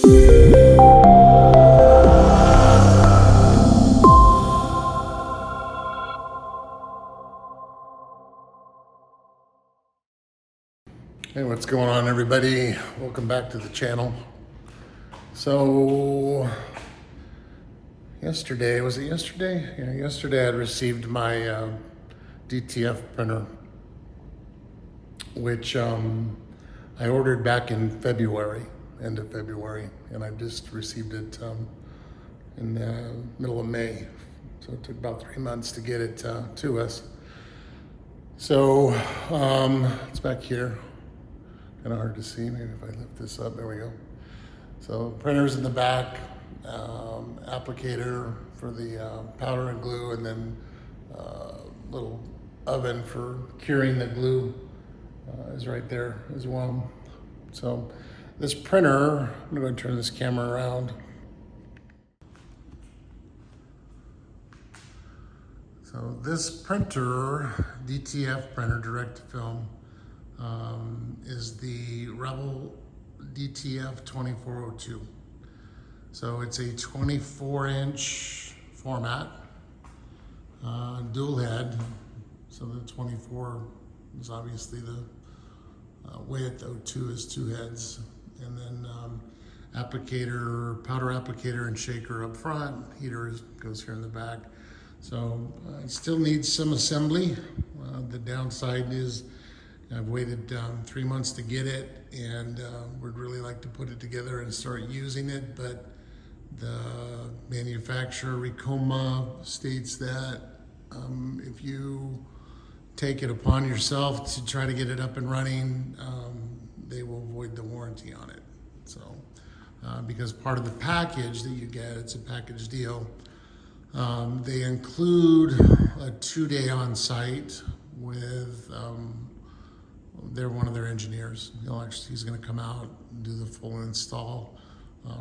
Hey, what's going on, everybody? Welcome back to the channel. So yesterday, was it yesterday? Yeah, yesterday I received my DTF printer, which I ordered back in February, end of February, and I just received it in the middle of May. So it took about 3 months to get it to us. So it's back here. Kind of hard to see. Maybe if I lift this up, there we go. So printers in the back, applicator for the powder and glue, and then little oven for curing the glue is right there as well. So this printer, I'm going to turn this camera around. So this printer, DTF printer, direct to film, is the REVEL DTF-2402. So it's a 24-inch format, dual head. So the 24 is obviously the width, 02 is 2 heads, and then applicator, powder applicator and shaker up front, heater goes here in the back. So it still needs some assembly. The downside is I've waited 3 months to get it, and would really like to put it together and start using it, but the manufacturer, Ricoma, states that if you take it upon yourself to try to get it up and running, they will void the warranty on it. So, because part of the package that you get, it's a package deal, they include a 2-day on-site with one of their engineers. He's going to come out and do the full install,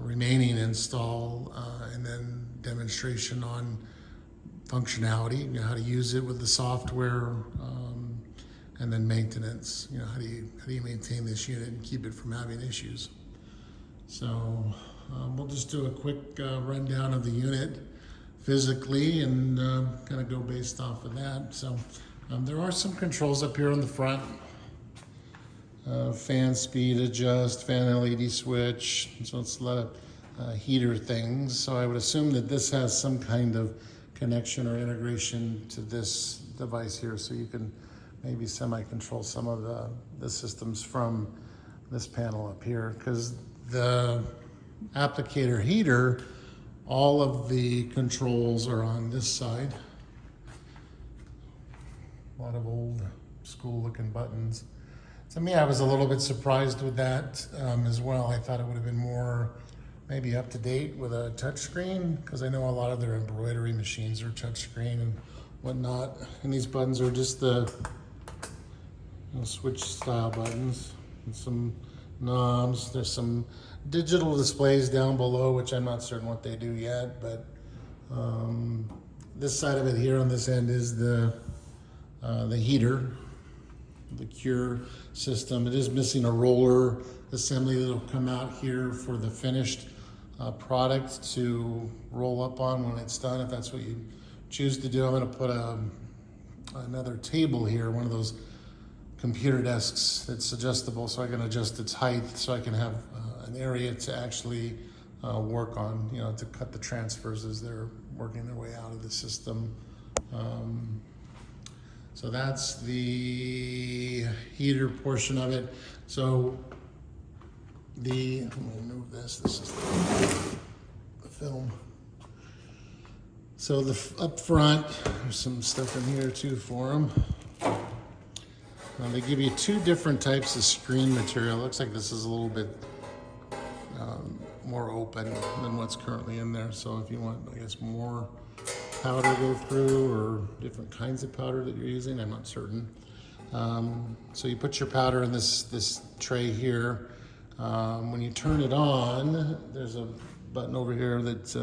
remaining install, and then demonstration on functionality, how to use it with the software, and then maintenance. How do you maintain this unit and keep it from having issues? So we'll just do a quick rundown of the unit physically and kind of go based off of that. So there are some controls up here on the front. Fan speed adjust, fan LED switch, so it's a lot of heater things. So I would assume that this has some kind of connection or integration to this device here, so you can maybe semi-control some of the systems from this panel up here, because the applicator heater, all of the controls are on this side. A lot of old school looking buttons. To me, I was a little bit surprised with that as well. I thought it would have been more maybe up to date with a touch screen, because I know a lot of their embroidery machines are touch screen and whatnot. And these buttons are just the switch style buttons and some knobs. There's some digital displays down below, which I'm not certain what they do yet, but this side of it here on this end is the heater, the cure system. It is missing a roller assembly that'll come out here for the finished product to roll up on when it's done, if that's what you choose to do. I'm going to put another table here, one of those computer desks that's adjustable, so I can adjust its height, so I can have an area to actually work on, to cut the transfers as they're working their way out of the system. So that's the heater portion of it. So I'm gonna move this is the film. So up front, there's some stuff in here too for them. They give you 2 different types of screen material. It looks like this is a little bit more open than what's currently in there. So if you want, I guess, more powder go through, or different kinds of powder that you're using, I'm not certain. So you put your powder in this tray here. When you turn it on, there's a button over here that,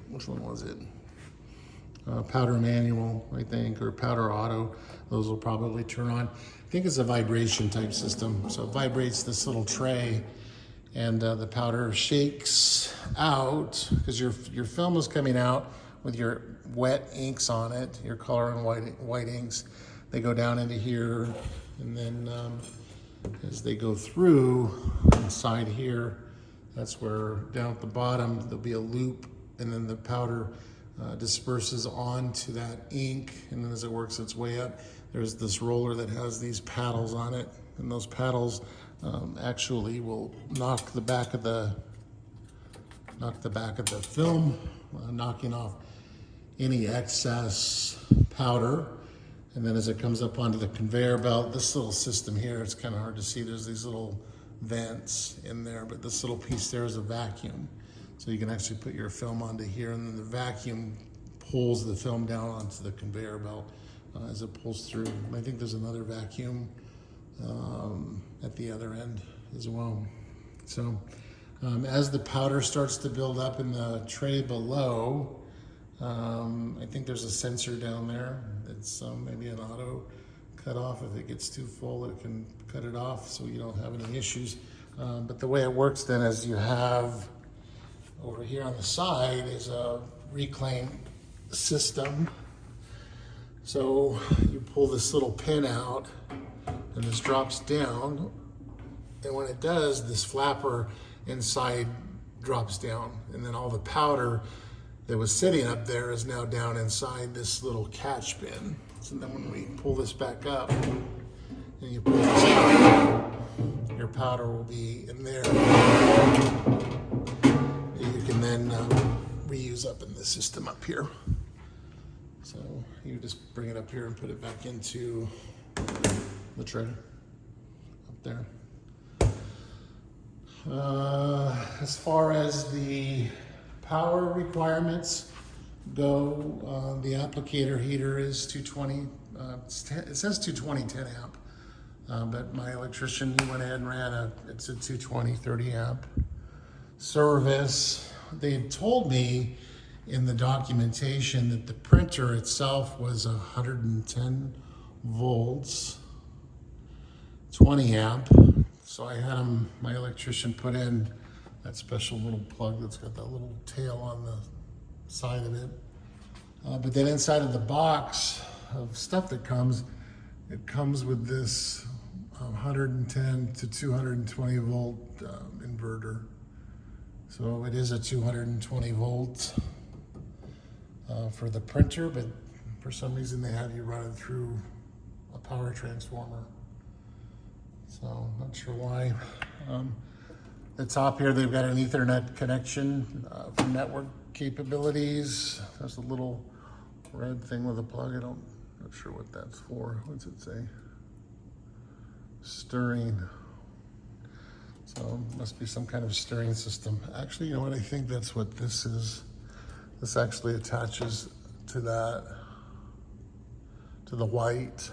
which one was it? Powder manual, I think, or powder auto. Those will probably turn on. I think it's a vibration type system. So it vibrates this little tray, and the powder shakes out because your film is coming out with your wet inks on it, your color and white inks. They go down into here, and then as they go through inside here, that's where down at the bottom there'll be a loop, and then the powder disperses onto that ink, and then as it works its way up, there's this roller that has these paddles on it, and those paddles actually will knock the back of the film, knocking off any excess powder. And then as it comes up onto the conveyor belt, this little system here, it's kind of hard to see. There's these little vents in there, but this little piece there is a vacuum. So you can actually put your film onto here, and then the vacuum pulls the film down onto the conveyor belt as it pulls through. And I think there's another vacuum at the other end as well. So as the powder starts to build up in the tray below, I think there's a sensor down there. It's maybe an auto cut off. If it gets too full, it can cut it off so you don't have any issues. But the way it works then is you have over here on the side is a reclaim system. So you pull this little pin out and this drops down. And when it does, this flapper inside drops down, and then all the powder that was sitting up there is now down inside this little catch bin. So then when we pull this back up and you pull this out, your powder will be in there. You can then reuse up in the system up here. So you just bring it up here and put it back into the tray up there. As far as the power requirements go, the applicator heater is 220, it says 220 10 amp, but my electrician, he went ahead and ran it's a 220 30 amp service. They had told me in the documentation that the printer itself was 110 volts, 20 amp. So I had my electrician put in that special little plug that's got that little tail on the side of it. But then inside of the box of stuff that comes, it comes with this 110 to 220 volt inverter. So it is a 220 volt for the printer, but for some reason they have you run it through a power transformer. So not sure why. The top here, they've got an Ethernet connection for network capabilities. There's a little red thing with a plug. Not sure what that's for. What's it say? Stirring. So must be some kind of stirring system. Actually, you know what? I think that's what this is. This actually attaches to that, to the white.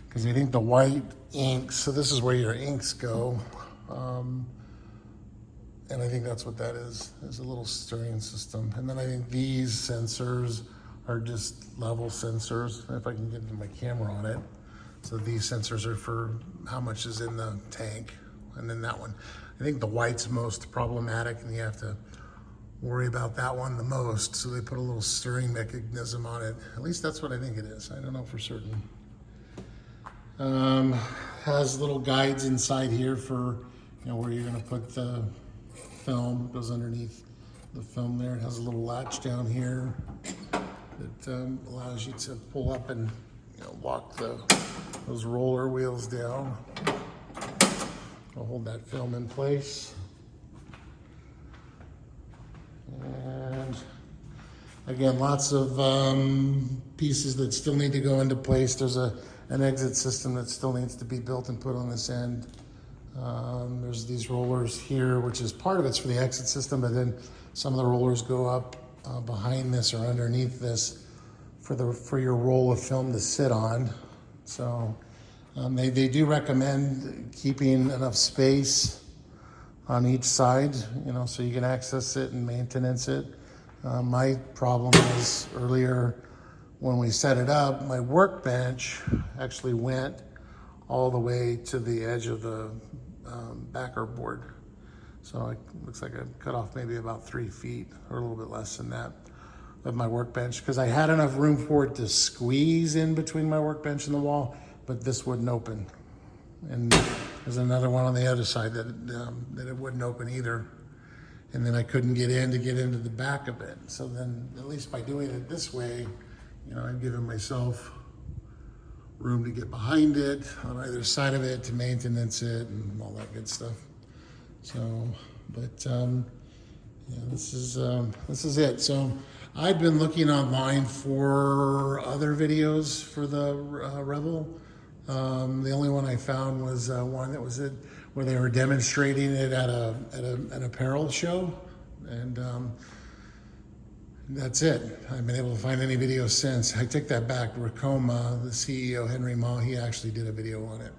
Because I think the white inks, so this is where your inks go. And I think that's what that is a little stirring system. And then I think these sensors are just level sensors, if I can get my camera on it. So these sensors are for how much is in the tank. And then that one, I think the white's most problematic, and you have to worry about that one the most. So they put a little stirring mechanism on it. At least that's what I think it is. I don't know for certain. Has little guides inside here for, you know, where you're gonna put the film. It goes underneath the film there. It has a little latch down here that allows you to pull up and, you know, lock those roller wheels down. I'll hold that film in place. And again, lots of pieces that still need to go into place. There's an exit system that still needs to be built and put on this end. There's these rollers here, which is part of it's for the exit system, but then some of the rollers go up behind this or underneath this for your roll of film to sit on. So they do recommend keeping enough space on each side, you know, so you can access it and maintenance it. My problem is earlier when we set it up, my workbench actually went all the way to the edge of the backer board. So it looks like I cut off maybe about 3 feet or a little bit less than that of my workbench, because I had enough room for it to squeeze in between my workbench and the wall, but this wouldn't open. And there's another one on the other side that it wouldn't open either. And then I couldn't get into the back of it. So then, at least by doing it this way, you know, I've given myself room to get behind it, on either side of it, to maintenance it and all that good stuff. So, but yeah, this is it. So I've been looking online for other videos for the Revel. The only one I found was one that was where they were demonstrating it at an apparel show, and that's it. I haven't been able to find any videos since. I take that back. Ricoma, the CEO, Henry Ma, he actually did a video on it.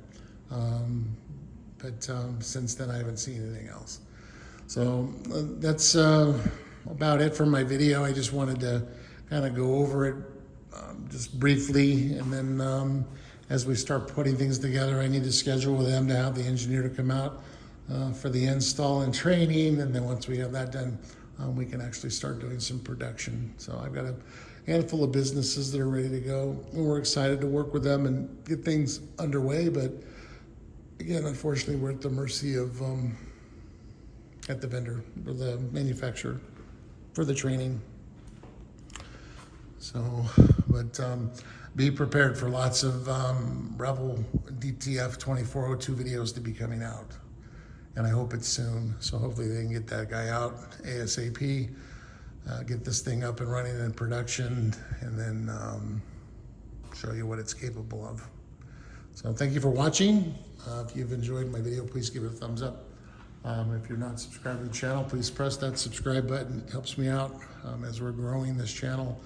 But since then, I haven't seen anything else. So that's about it for my video. I just wanted to kind of go over it just briefly, and then as we start putting things together, I need to schedule with them to have the engineer to come out for the install and training, and then once we have that done, we can actually start doing some production. So I've got a handful of businesses that are ready to go, and we're excited to work with them and get things underway, but again, unfortunately, we're at the mercy of at the vendor or the manufacturer for the training. So, but be prepared for lots of REVEL DTF-2402 videos to be coming out. And I hope it's soon. So hopefully they can get that guy out ASAP, get this thing up and running in production, and then show you what it's capable of. So thank you for watching. If you've enjoyed my video, please give it a thumbs up. If you're not subscribed to the channel, please press that subscribe button. It helps me out as we're growing this channel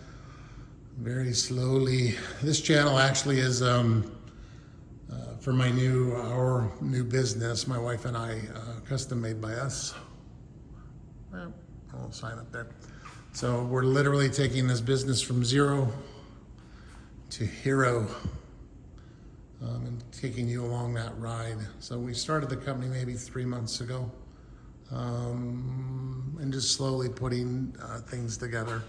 very slowly. This channel actually is for our new business, my wife and I, custom made by us. Well, I'll sign up there. So we're literally taking this business from zero to hero. And taking you along that ride. So we started the company maybe 3 months ago, and just slowly putting things together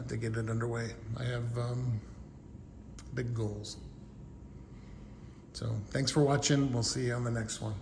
to get it underway. I have big goals. So thanks for watching. We'll see you on the next one.